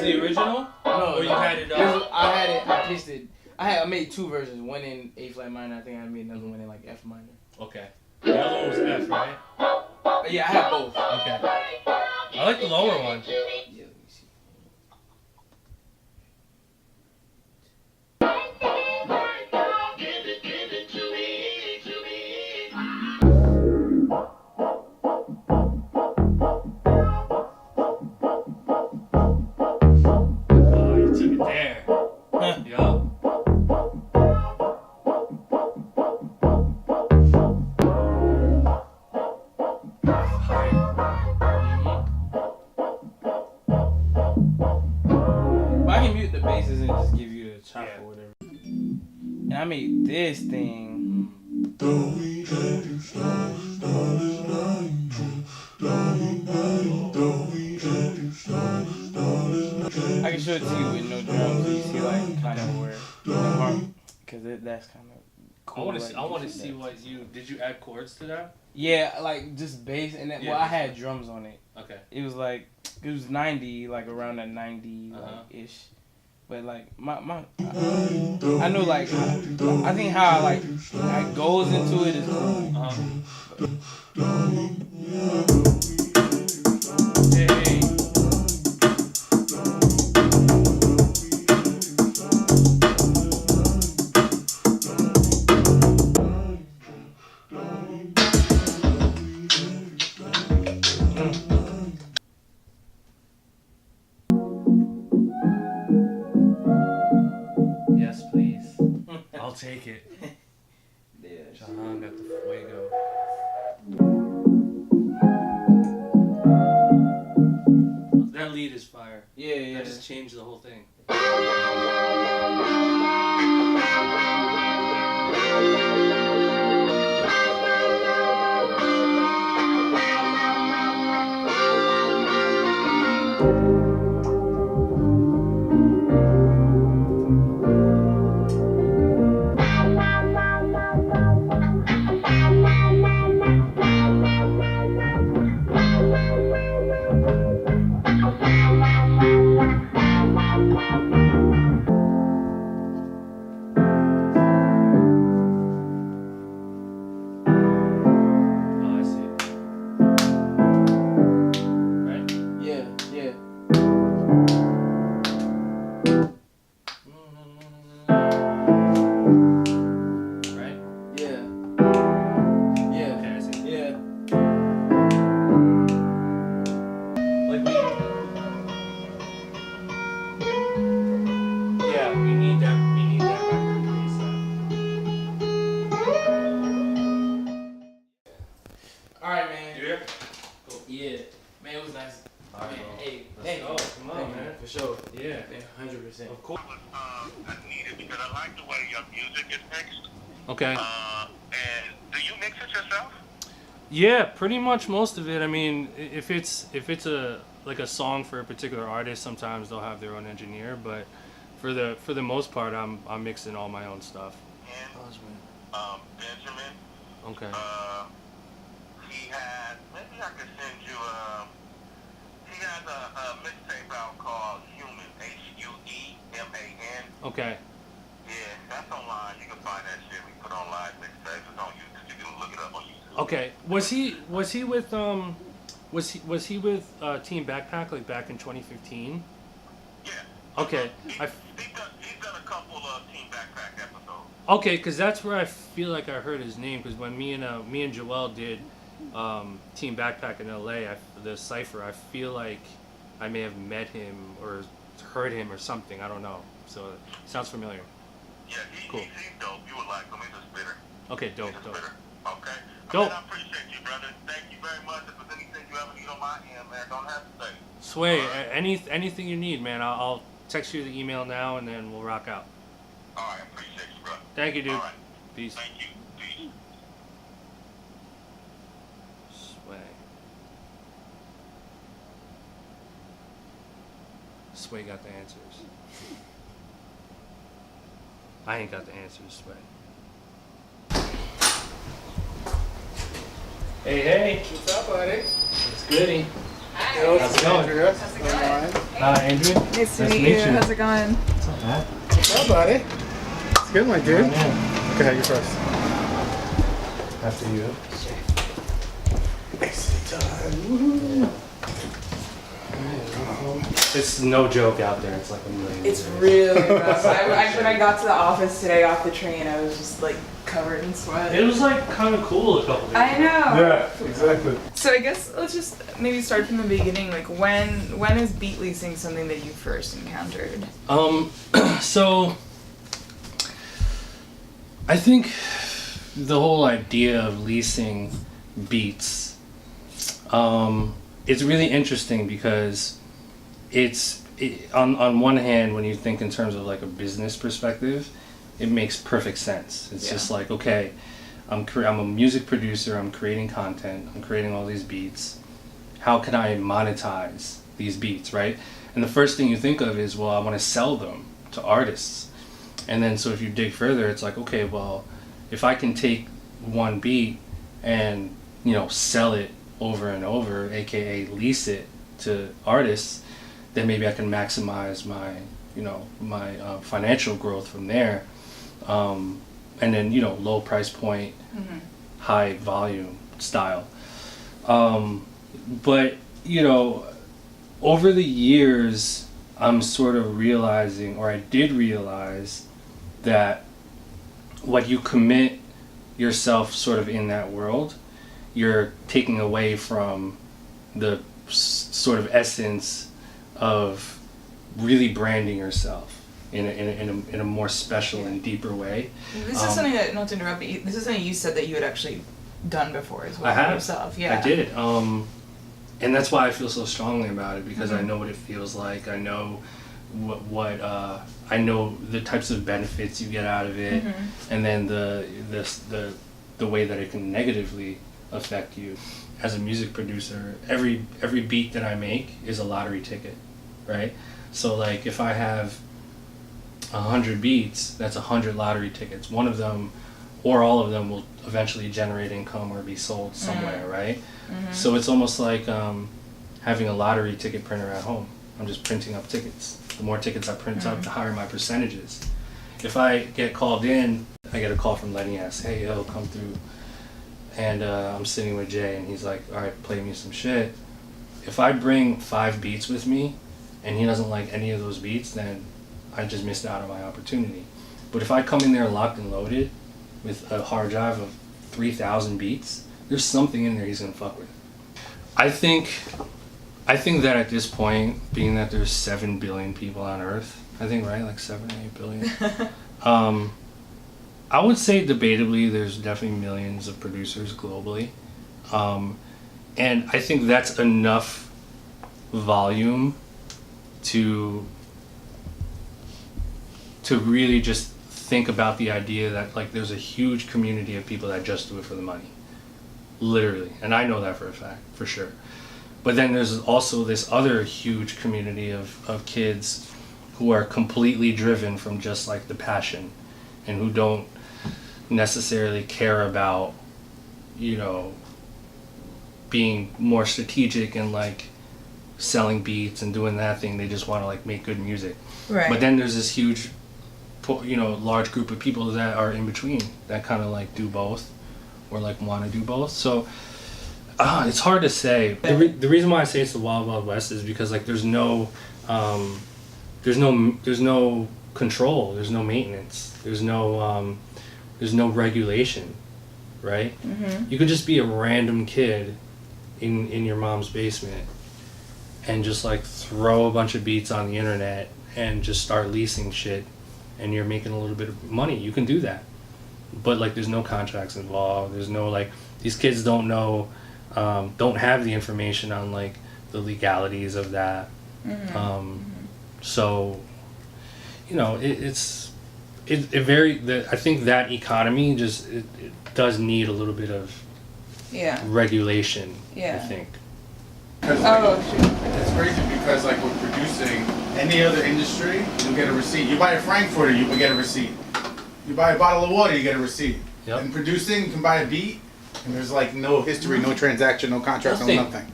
the original? No, or you had it I had it. I pitched it. I made two versions. One in A flat minor. I think I made another one in like F minor. Okay. The other one was F, right? Yeah, I have both. Okay. I like the lower one. Yeah, let me see. Oh, you took it there. Yup. But I can mute the basses and just give you the chop or whatever. And I made this thing. I can show it to you with no drums, so you see like kind of where the harm, because that's kind of cool. I want to see what you did. You add chords to that? Yeah, like just bass and then. Yeah, Well, I had drums on it. Okay. It was like it was 90, like around that 90 like ish. But like I know like I think how like it goes into it is cool. Hey. Yes, please. I'll take it. Yeah, Jahaan got the fuego. That lead is fire. yeah. That just changed the whole thing. Oh, I see. Right? Yeah. Right? Yeah. Okay, I see. Yeah. Like we need that record Alright, man. ASAP. Cool. Yeah. Man, it was nice. Alright, Man, bro. hey, Let's thank go. you. Come on, Thank you, man. For sure. Yeah. 100%. Of course. I needed because I like the way your music is mixed. Okay. And do you mix it yourself? Yeah, pretty much most of it. I mean, if it's a like a song for a particular artist, sometimes they'll have their own engineer, but for the most part, I'm mixing all my own stuff. And Benjamin, Okay. he had, maybe I could send you he has a mixtape out called Human, Hueman. Okay. Yeah, that's online. You can find that shit. We put on live mixtapes. It's on YouTube. You can look it up on YouTube. Okay. Was he with Team Backpack like back in 2015? Yeah. Okay. He's done a couple of Team Backpack episodes. Okay, because that's where I feel like I heard his name. Because when me and Joel did Team Backpack in LA, the cipher, I feel like I may have met him or heard him or something. I don't know. So it sounds familiar. Yeah, Cool. he's dope. You would like him. He's a spitter. Okay, dope. He's a spitter. Okay. Dope. Man, I appreciate you, brother. Thank you very much. If there's anything you ever need on my end, man, don't hesitate. Sway, anything you need, man. I'll text you the email now, and then we'll rock out. All right, appreciate you, brother. Thank you, dude. All right. Peace. Thank you. Peace. Sway. Sway got the answers. I ain't got the answers, Sway. Hey. What's up, buddy? It's goody. Hi. How's it going? How's it going? Andrew. Nice to meet you. How's it going? What's up, buddy? It's good, my dude. Okay, how you first? After you. It's no joke out there. It's like a million. It's really rough. When I got to the office today off the train, I was just like covered in sweat. It was like kind of cool a couple days I know. Yeah, exactly. So I guess let's just maybe start from the beginning. Like when is beat leasing something that you first encountered? So I think the whole idea of leasing beats, it's really interesting because on one hand, when you think in terms of like a business perspective, it makes perfect sense. It's just like, okay, I'm a music producer, I'm creating content, I'm creating all these beats. How can I monetize these beats, right? And the first thing you think of is, well, I want to sell them to artists. And then so if you dig further, it's like, okay, well, if I can take one beat and, you know, sell it over and over, aka lease it to artists, then maybe I can maximize my, you know, my financial growth from there. And then, you know, low price point, high volume style. But, you know, over the years, I'm sort of realizing, or I did realize, that what you commit yourself sort of in that world, you're taking away from the sort of essence of really branding yourself in a more special and deeper way. This is something that, not to interrupt, but this is something you said that you had actually done before as well. I have. Yourself. Yeah. I did. And that's why I feel so strongly about it, because I know what it feels like. I know what I know the types of benefits you get out of it, and then the way that it can negatively affect you. As a music producer, every beat that I make is a lottery ticket, right? So like if I have 100 beats, that's 100 lottery tickets. One of them or all of them will eventually generate income or be sold somewhere, right? So it's almost like having a lottery ticket printer at home. I'm just printing up tickets. The more tickets I print up, the higher my percentages. If I get called in, I get a call from Lenny S. Hey, yo, come through. And I'm sitting with Jay, and he's like, all right, play me some shit. If I bring 5 beats with me, and he doesn't like any of those beats, then I just missed out on my opportunity. But if I come in there locked and loaded with a hard drive of 3,000 beats, there's something in there he's gonna fuck with. I think that at this point, being that there's 7 billion people on Earth, I think, right, like 7 or 8 billion. I would say debatably there's definitely millions of producers globally. And I think that's enough volume to really just think about the idea that like there's a huge community of people that just do it for the money. Literally. And I know that for a fact, for sure. But then there's also this other huge community of kids who are completely driven from just like the passion and who don't necessarily care about, you know, being more strategic and like selling beats and doing that thing. They just want to like make good music. Right. But then there's this huge, you know, large group of people that are in between that kind of like do both or like want to do both. So it's hard to say. The reason why I say it's the Wild Wild West is because like there's no control, there's no maintenance, there's no regulation, right? You could just be a random kid in your mom's basement and just like throw a bunch of beats on the internet and just start leasing shit, and you're making a little bit of money. You can do that, but like there's no contracts involved. There's no like, these kids don't know, don't have the information on like the legalities of that. So, you know, I think that economy just it does need a little bit of regulation. I think. It's crazy because like with producing any other industry, you get a receipt. You buy a Frankfurter, you will get a receipt. You buy a bottle of water, you get a receipt. Yep. In producing, you can buy a beat, and there's like no history, no transaction, no contract, no nothing.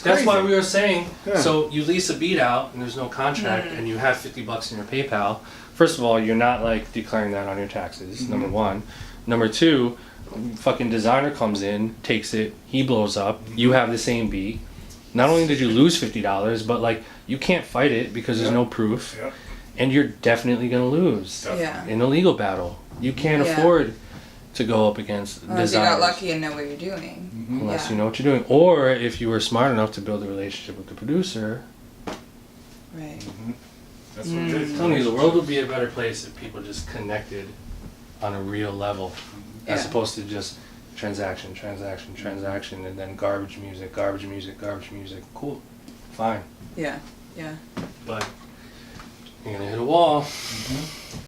That's why crazy. we were saying, Yeah. so you lease a beat out and there's no contract and you have $50 in your PayPal. First of all, you're not like declaring that on your taxes, number one. Number two, fucking designer comes in, takes it, he blows up, you have the same beat. Not only did you lose $50, but like you can't fight it because there's no proof. Yep. And you're definitely gonna lose Yeah. in a legal battle. You can't Yeah. afford to go up against Unless you designers. got lucky and know what you're doing. Unless Yeah. you know what you're doing. Or if you were smart enough to build a relationship with the producer. Right. That's what it is. I'm telling you, the world would be a better place if people just connected on a real level. As Yeah. opposed to just transaction, and then garbage music. Cool. Fine. Yeah. Yeah. But you're gonna hit a wall.